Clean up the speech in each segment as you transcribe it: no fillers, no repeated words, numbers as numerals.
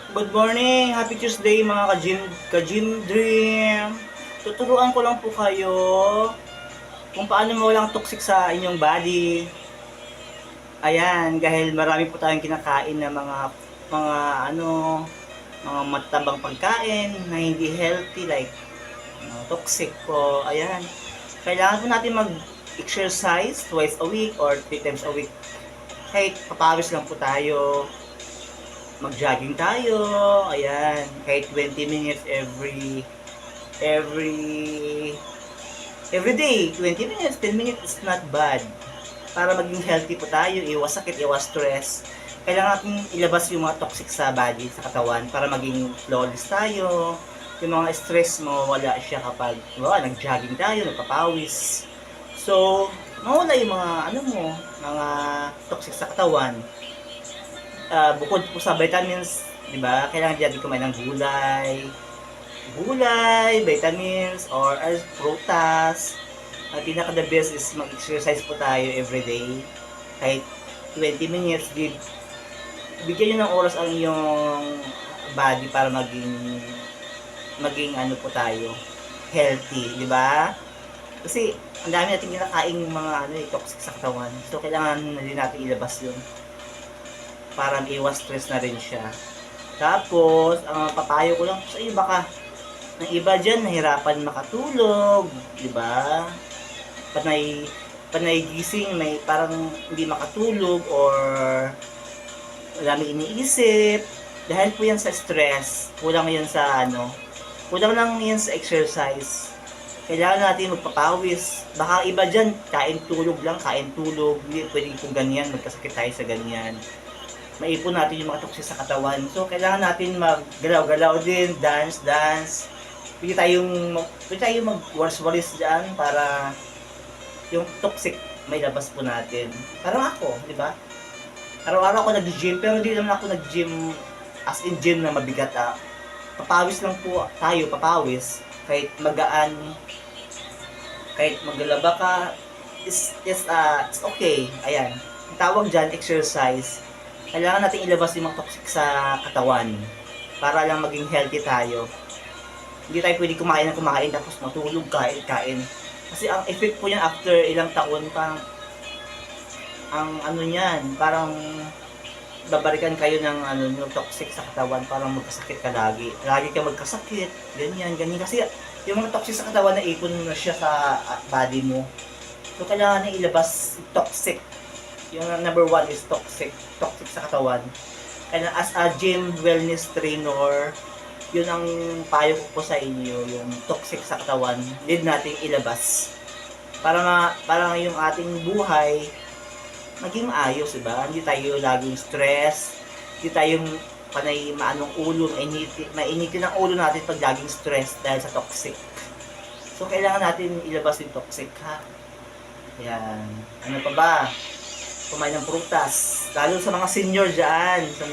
Good morning! Happy Tuesday mga ka-gym dream! Tuturuan ko lang po kayo kung paano mawalang toxic sa inyong body. Ayan, dahil marami po tayong kinakain na mga ano, mga matabang pagkain na hindi healthy like toxic po. Ayan. Kailangan po natin mag-exercise twice a week or 3 times a week. Kahit papawis lang po tayo, mag-jogging tayo, ayan, kahit 20 minutes every every day, 20 minutes, 10 minutes is not bad. Para maging healthy po tayo, iwas sakit, iwas stress. Kailangan natin ilabas yung mga toxic sa body, sa katawan, para maging flawless tayo. Yung mga stress mo, wala siya kapag nag-jogging tayo, nagpapawis. So, mawala yung mga mga toxic sa katawan. Bukod po sa vitamins, 'di ba? Kailangan din kumain ng vitamins or prutas. Ang pinaka the best is mag-exercise po tayo every day. Kahit 20 minutes, bigyan niyo ng oras ang iyong body para maging ano po tayo, healthy, 'di ba? Kasi ang dami nating kinakaing mga toxic sa katawan. So kailangan na din natin ilabas 'yun para iwas stress na rin siya. Tapos, ang papayo ko lang sa iyo, baka ng iba dyan nahirapan makatulog, di ba? Panay, panay gising, may parang hindi makatulog or marami iniisip. Dahil po yan sa stress, kulang yan sa kulang lang yan sa exercise. Kailangan natin magpapawis. Baka iba dyan, kain tulog lang, kain tulog. Hindi pwedeng kung ganyan, magkasakit tayo sa ganyan. Maipon natin yung mga toxic sa katawan. So, kailangan natin maggalaw-galaw din, dance. Pwede tayong mag-walis-walis dyan para yung toxic may labas po natin. Parang ako, di ba? Araw-araw ako nag-gym, pero hindi naman ako nag-gym as in gym na mabigat. Papawis lang po tayo, papawis. Kahit magaan, kahit maglalaba ka, it's okay. Ayan. Ang tawag dyan, exercise. Kailangan natin ilabas yung mga toxic sa katawan para lang maging healthy tayo. Hindi tayo pwede kumain tapos matulog, kain. Kasi ang effect po yan after ilang taon, parang parang babalikan kayo ng yung toxic sa katawan, parang magkasakit ka lagi. Lagi ka magkasakit, ganyan. Kasi yung mga toxic sa katawan na ipon na siya sa body mo. So kailangan na ilabas toxic. Yung number one is toxic sa katawan. And as a gym wellness trainer, yun ang payo ko po sa inyo, yung toxic sa katawan, need natin ilabas. Para yung ating buhay maging maayos, diba? Hindi tayo laging stress, hindi tayo panay maanong ulo, mainitin ang ulo natin pag laging stress dahil sa toxic. So, kailangan natin ilabas yung toxic, ha? Yan. Ano pa ba? Kumain ng prutas. Lalo sa mga senior dyan, sa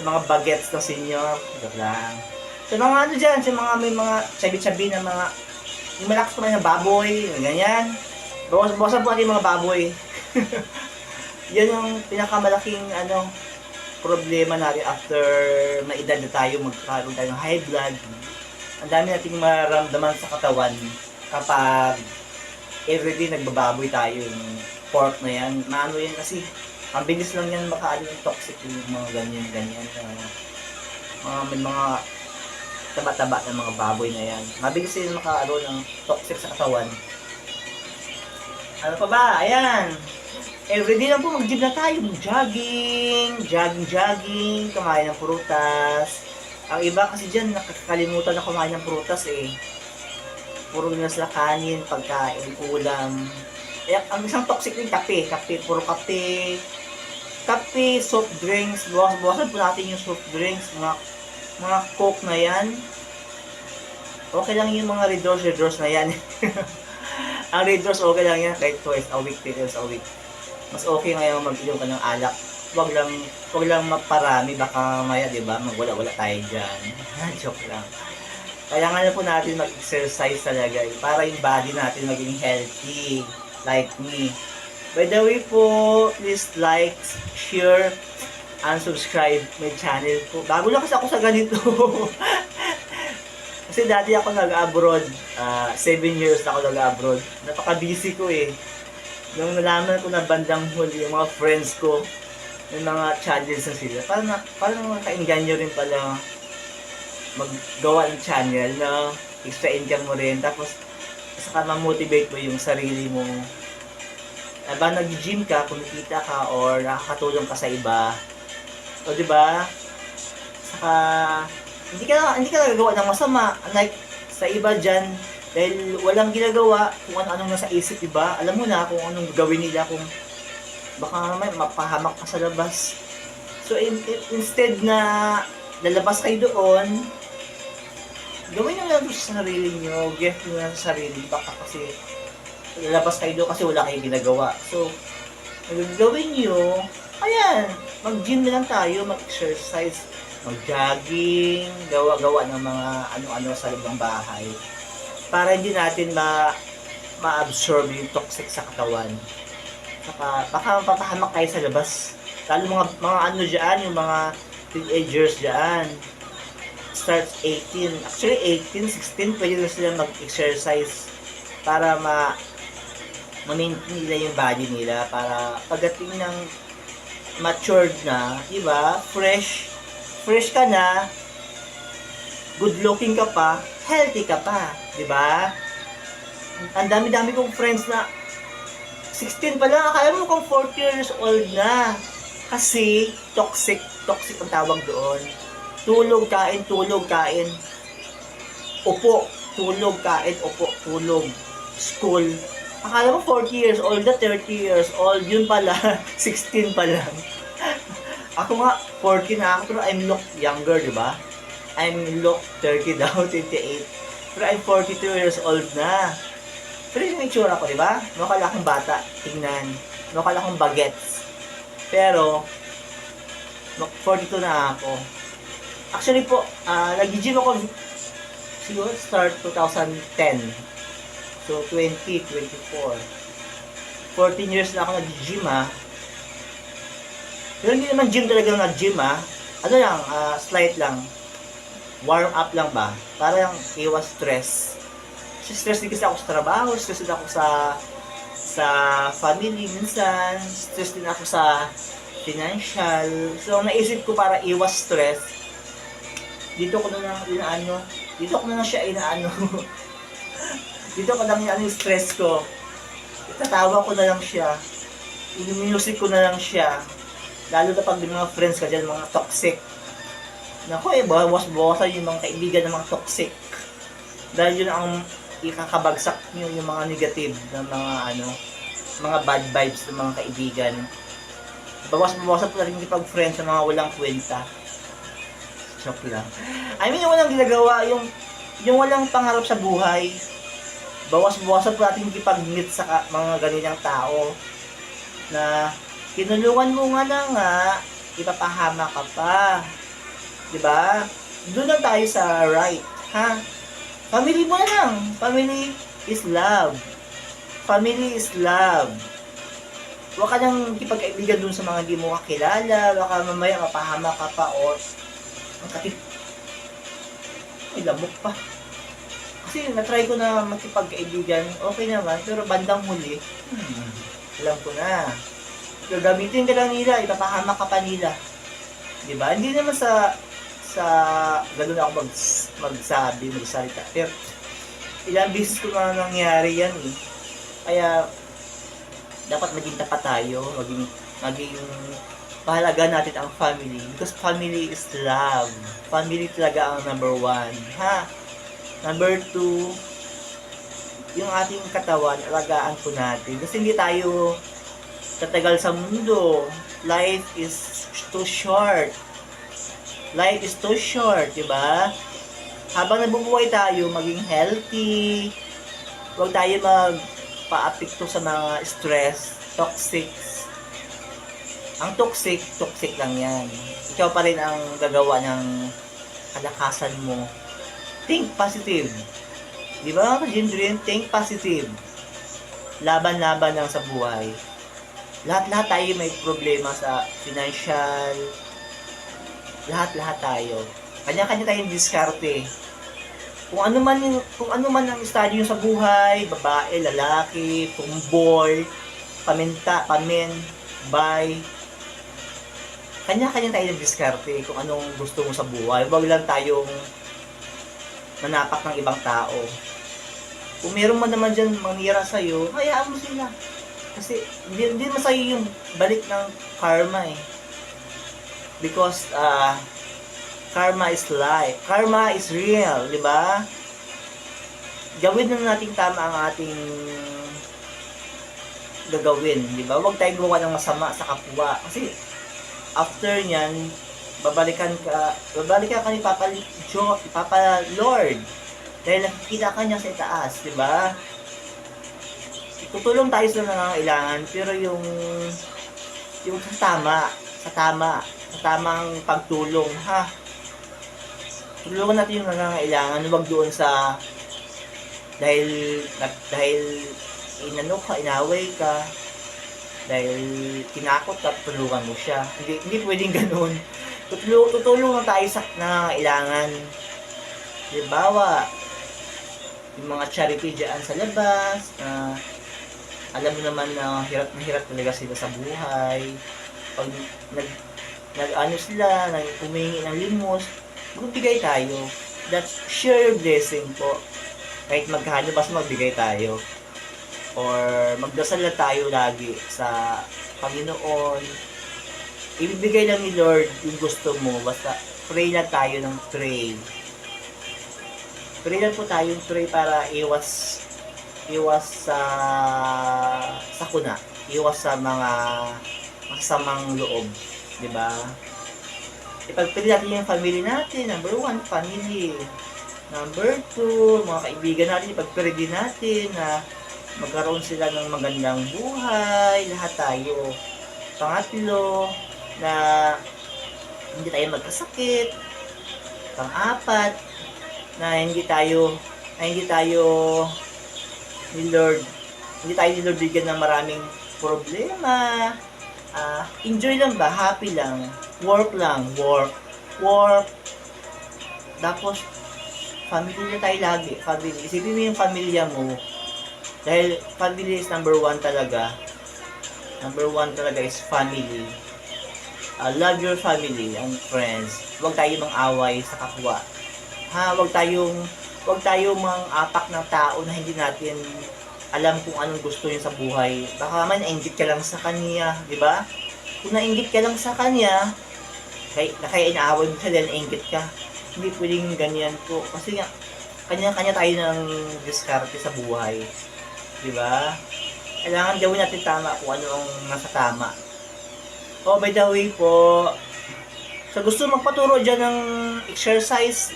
mga bagets ng senior. Joke lang. Sa mga dyan, sa mga may mga chabi-chabi na mga yung malakas kumain ng baboy, ganyan. Bawasan po natin mga baboy. Yan yung pinakamalaking problema natin after maedad na tayo, magkaroon tayo ng high blood. Ang dami nating maramdaman sa katawan kapag everyday nagbababoy tayo, yung pork na yan. Maano yan kasi ang bilis lang yan makaano yung toxic, yung mga ganyan. May mga taba-taba ng mga baboy na yan. Mabilis yan makaano ng toxic sa katawan. Ano pa ba? Ayan. Everyday lang po mag-gym na tayo. Jogging, kumain ng prutas. Ang iba kasi dyan, nakakalimutan na kumain ng prutas eh. Puro na sila kanin, pagkain, ulam. Ang isang toxic din, puro kape, soft drinks, bawasan po natin yung soft drinks, mga coke na yan. Okay lang yung mga Red Doors na yan. Ang Red Doors okay lang yan, kahit twice a week, 3 times a week. Mas okay ngayon mag-inom ka ng alak. Wag lang maparami, baka maya, di ba, magwala-wala tayo dyan. Joke lang. Kailangan na po natin mag-exercise talaga para yung body natin maging healthy, like me. By the way po, please like, share, unsubscribe my channel ko. Bago lang kasi ako sa ganito. Kasi dati ako nag-abroad, 7 years na ako nag-abroad. Napaka-busy ko eh. Nung nalaman ko na bandang huli, yung mga friends ko, yung mga channels na sila, parang makainganyo rin pala maggawa ng channel na extra income mo rin. Tapos, saka ma-motivate mo yung sarili mo. Ba nag-gym ka, kumikita ka, or nakakatulong ka sa iba. O, di ba? Saka, hindi ka nagagawa ng masama. Like, sa iba dyan, dahil walang ginagawa kung ano-anong nasa isip, diba? Alam mo na kung anong gawin nila, kung baka may mapahamak ka sa labas. So, instead na lalabas kayo doon, gawin nyo lang sa sarili nyo, gift nyo lang sa sarili, baka kasi lalabas kayo doon kasi wala kayong ginagawa. So, gawin nyo, ayan, mag-gym na lang tayo, mag-exercise, mag-jogging, gawa-gawa ng mga ano-ano sa loob ng bahay. Para hindi natin ma-absorb yung toxic sa katawan. Saka, baka mapapahamak tayo sa labas. Lalo mga ano dyan, yung mga teenagers dyan. Starts 18. Actually, 18, 16, pwede na sila mag-exercise para ma-maintain nila yung body nila. Para pagdating ng matured na, diba? Fresh ka na, good looking ka pa, healthy ka pa, di ba? Ang dami-dami kong friends na 16 pa lang, akala mo kung 40 years old na. Kasi toxic ang tawag doon. Tulog, kain, upo, tulog, kain, upo, tulog, school. Akala mo 40 years old na, 30 years old, yun pala, 16 pa lang. Ako nga, 40 na ako, pero I'm look younger, di ba? I'm look 30 daw, 28. Pero I'm 42 years old na. Pero yung itsura ko, di ba? Mukha akong bata, tingnan. Mukha akong bagets. Pero, 42 na ako. Actually po, nag-gym ako, siguro start 2010. So, 2024. 14 years na ako nag-gym ha. Pero hindi naman gym talaga nag-gym ha. Ano lang, slight lang. Warm up lang ba? Para yung iwas stress. Kasi stress din kasi ako sa trabaho, stress din ako sa family minsan, stress din ako sa financial. So, naisip ko para iwas stress, dito ko na lang inaano, dito ko na lang siya inaano. Dito ko lang inaano yung stress ko. Itatawa ko na lang siya. Music ko na lang siya. Lalo na pag yung mga friends ka dyan, mga toxic. Naku bawas-bawasan yung mga kaibigan ng mga toxic. Dahil yun ang ikakabagsak nyo yung mga negative na mga bad vibes ng mga kaibigan. Bawas-bawasan po rin yung pag-friends sa mga walang kwenta. Joke lang. I mean, yung walang ginagawa, yung walang pangarap sa buhay. Bawas-bawasan po natin yung pag-meet sa mga ganitong tao na tinulungan mo nga na nga, ipapahama ka pa. Diba? Doon lang tayo sa right. Ha? Family mo lang. Family is love. Family is love. Huwag ka nang kipagkaibigan dun sa mga di mo kakilala. Baka mamaya mapahama ka pa or may lamok pa. Kasi na-try ko na makipagkaibigan. Okay naman. Pero bandang huli, alam ko na. Gagamitin ka lang nila, ipapahama ka pa nila. Diba? Hindi naman sa ganun ako magsalita. Pero ilang beses ko na nangyari yan eh. Kaya dapat maging tapat tayo, maging pahalaga natin ang family. Because family is love. Family talaga ang number 1. Ha? Number 2, yung ating katawan, alagaan po natin. Kasi hindi tayo tatagal sa mundo. Life is too short. Life is too short, di ba? Habang nabubuhay tayo, maging healthy. Huwag tayo magpa-apekto sa mga stress, toxic. Ang toxic lang yan. Ikaw pa rin ang gagawa ng kalakasan mo. Think positive. Di ba, Jim Dream? Think positive. Laban-laban lang sa buhay. Lahat tayo may problema sa financial, Lahat-lahat tayo. Kanya-kanya tayong diskarte. Kung ano man ang estadyo sa buhay, babae, lalaki, tumboy, paminta, pamin, bay, kanya-kanya tayo ng diskarte kung anong gusto mo sa buhay. Huwag lang tayong manapak ng ibang tao. Kung meron man naman dyan manira sa'yo, hayaan mo sila. Kasi hindi naman sa'yo yung balik ng karma eh. Because karma is life. Karma is real, di ba? Gawin na natin tama ang ating gagawin, di ba? Huwag tayong gawa ng masama sa kapwa. Kasi after nyan, babalikan ka ni Papa Lord. Dahil nakikita ka niya sa itaas, di ba? Tutulong tayo sa nangangailangan, pero yung sa tamang pagtulong, ha? Tulungan natin yung nangangailangan, huwag doon sa dahil inaway ka, dahil tinakot ka, tulungan mo siya. Hindi pwedeng ganoon. Tutulong na tayo sa nangangailangan. Halimbawa, yung mga charity dyan sa labas, alam mo naman na hirap talaga sila sa buhay. Pag nag-ano sila, humingi ng limos, magbigay tayo. That's share blessing po. Kahit magkano, basta magbigay tayo. Or magdasal na tayo lagi sa Panginoon. Ibibigay lang ni Lord yung gusto mo. Basta pray na tayo ng pray. Pray lang po tayong pray para iwas sa sakuna. Iwas sa mga masamang loob. Diba? Ipagpili natin yung family natin. Number 1, family. Number 2, mga kaibigan natin. Ipagpili din natin na magkaroon sila ng magandang buhay. Lahat tayo. Pangatlo, na hindi tayo magkasakit. Pang-apat, na hindi tayo ni Lord bigyan ng maraming problema. Enjoy lang ba? Happy lang. Work. Tapos, family na tayo lagi. Family. Isipin mo yung pamilya mo. Dahil family is number 1 talaga. Number 1 talaga is family. Love your family and friends. Huwag tayo mang-away sa kapwa. Huwag tayong mang-apak ng tao na hindi natin alam kung anong gusto niya sa buhay. Baka man nainggit ka lang sa kanya, di ba? Kung nainggit ka lang sa kanya, kaya inaaway mo siya dahil nainggit ka. Hindi pwedeng ganyan po. Kasi nga, kanya-kanya tayo ng diskarte sa buhay. Di ba? Kailangan gawin natin tama kung ano ang nasa tama. Oh, by the way po, sa gusto magpaturo dyan ng exercise,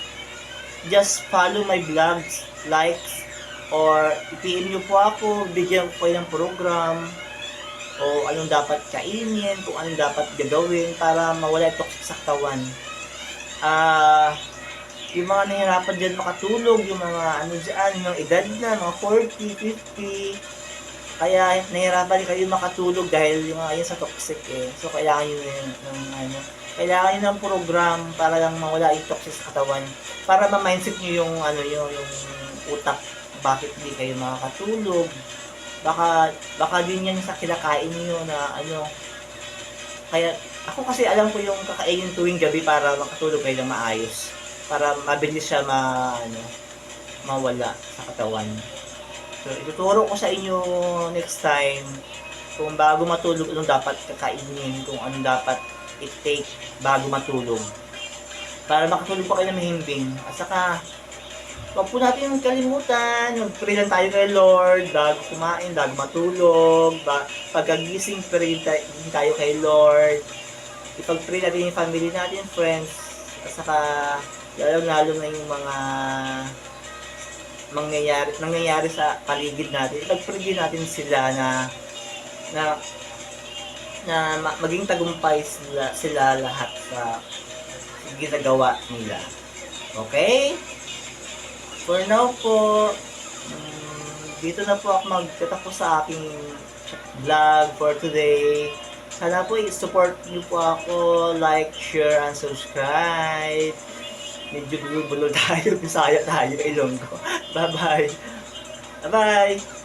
just follow my vlogs, likes, or i-PM nyo po ako, bigyan ko kayo ng program, o anong dapat kainin, kung anong dapat gagawin para mawala ito sa katawan. Yung mga nahihirapan dyan makatulog, yung mga ano dyan, yung edad na, mga 40, 50, kaya nahihirapan kayo makatulog dahil yung mga yun sa toxic eh. So kailangan nyo kailangan nyo ng program para lang mawala yung toxic sa katawan. Para ma-mindset nyo yung yung utak. Bakit hindi kayo makakatulog? Baka din yan sa kinakain nyo na Kaya ako kasi alam ko yung kakainin tuwing gabi para makatulog kayo ng maayos. Para mabilis siya mawala sa katawan. So ituturo ko sa inyo next time kung bago matulog anong dapat kakainin, kung anong dapat i-take bago matulog para makatulog pa kayo ng mahimbing. At saka wag po natin kalimutan, mag-pray lang tayo kay Lord bago kumain, bago matulog, pagkagising pray tayo kay Lord. Ipag-pray natin yung family natin, friends, at saka lalo na yung mga nangyayari sa paligid natin. Ipag-pray din natin sila na maging tagumpay sila lahat sa ginagawa nila. Okay? For now po, dito na po ako magtatapos sa aking vlog for today. Sana po i-support niyo po ako, like, share, and subscribe. Medyo bulol-bulol tayo, Bisaya tayo, Ilonggo. Bye-bye. Bye-bye.